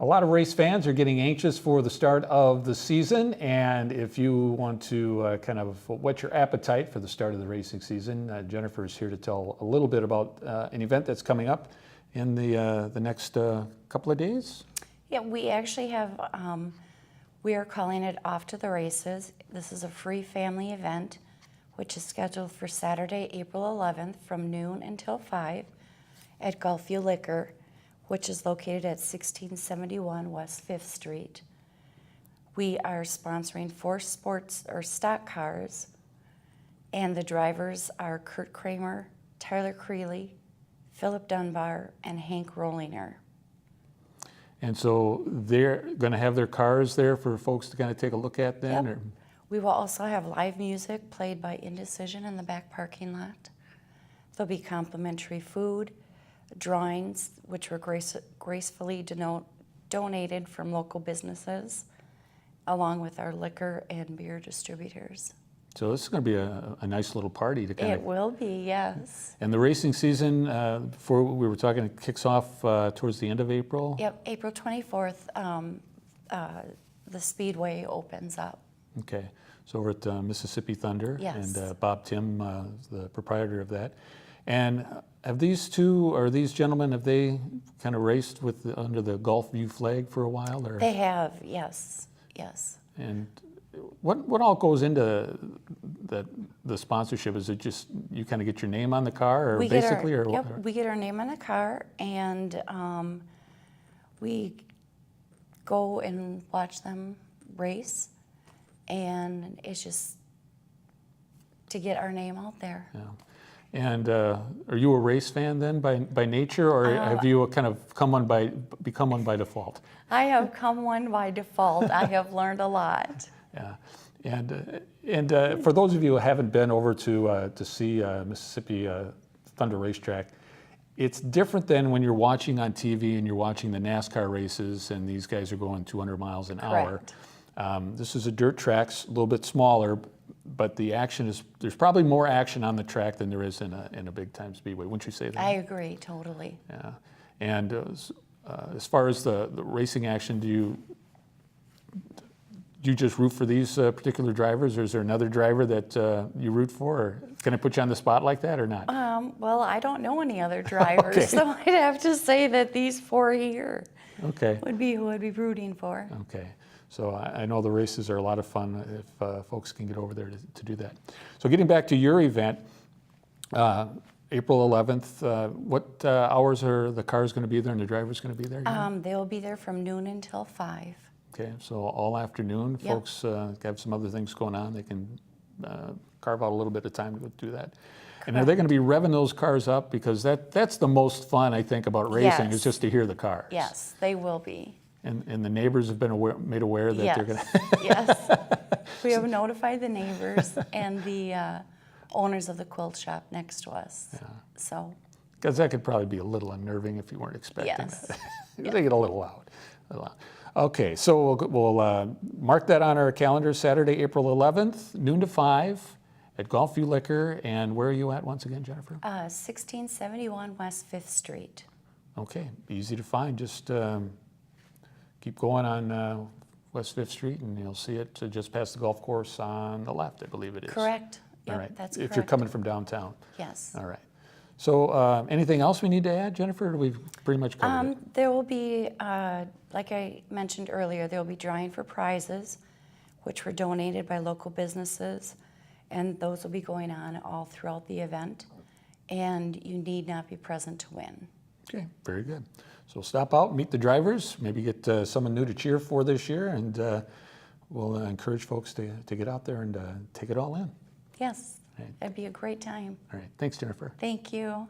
A lot of race fans are getting anxious for the start of the season, and if you want to kind of whet your appetite for the start of the racing season, Jennifer is here to tell a little bit about an event that's coming up in the next couple of days. Yeah, we actually have, we are calling it Off to the Races. This is a free family event, which is scheduled for Saturday, April 11th from noon until 5 at Golfview Liquor, which is located at 1671 West 5th Street. We are sponsoring 4 sports or stock cars, and the drivers are Kurt Kramer, Tyler Creeley, Philip Dunbar, and Hank Rollinger. And so they're going to have their cars there for folks to kind of take a look at then? Yep. Or? We will also have live music played by Indecision in the back parking lot. There'll be complimentary food, drawings, which were gracefully donated from local businesses, along with our liquor and beer distributors. So this is going to be a nice little party to kind of... It will be, yes. And the racing season, before we were talking, it kicks off towards the end of April? Yep, April 24th, the Speedway opens up. Okay, so we're at Mississippi Thunder. Yes. And Bob Tim is the proprietor of that. And have these two, or these gentlemen, have they kind of raced with under the Golfview flag for a while? Or? They have, yes, yes. And what all goes into the sponsorship? Is it just you kind of get your name on the car, or We basically, get our, or yep, what? we get our name on the car, and we go and watch them race, and it's just to get our name out there. Yeah. And are you a race fan then by nature, or have you kind of become one by default? I have come one by default. I have learned a lot. Yeah, and for those of you who haven't been over to see Mississippi Thunder Racetrack, it's different than when you're watching on TV and you're watching the NASCAR races and these guys are going 200 miles an hour. This is a dirt track, a little bit smaller, but the action is, there's probably more action on the track than there is in a big time speedway. Wouldn't you say that? I agree, totally. Yeah, and as far as the racing action, do you just root for these particular drivers, or is there another driver that you root for? Or can I put you on the spot like that or not? Well, I don't know any other drivers, Okay. so I'd have to say that these 4 here Okay. would be who I'd be rooting for. Okay. So I know the races are a lot of fun if folks can get over there to do that. So getting back to your event, April 11th, what hours are the cars going to be there and the drivers going to be there? They'll be there from noon until 5. Okay, so all afternoon, Yep. folks have some other things going on. They can carve out a little bit of time to go do that. And are they going to be revving those cars up? Because that's the most fun, I think, about racing, Yes. is just to hear the cars. Yes, they will be. And the neighbors have been made aware that Yes, they're going to... yes. We have notified the neighbors and the owners of the quilt shop next to us. Yeah. So, Because that could probably be a little unnerving if you weren't expecting yes. that. They get a little loud. Okay, so we'll mark that on our calendar, Saturday, April 11th, noon to 5 at Golfview Liquor. And where are you at once again, Jennifer? 1671 West 5th Street. Okay, easy to find. Just keep going on West 5th Street and you'll see it just past the golf course on the left, I believe it is. Correct. Yep, All right, that's if correct. you're coming from downtown. Yes. All right. So anything else we need to add, Jennifer, or we've pretty much covered it? There will be, like I mentioned earlier, there will be drawing for prizes, which were donated by local businesses, and those will be going on all throughout the event, and you need not be present to win. Okay, very good. So stop out, meet the drivers, maybe get someone new to cheer for this year, and we'll encourage folks to get out there and take it all in. Yes, Right. that'd be a great time. All right, thanks, Jennifer. Thank you.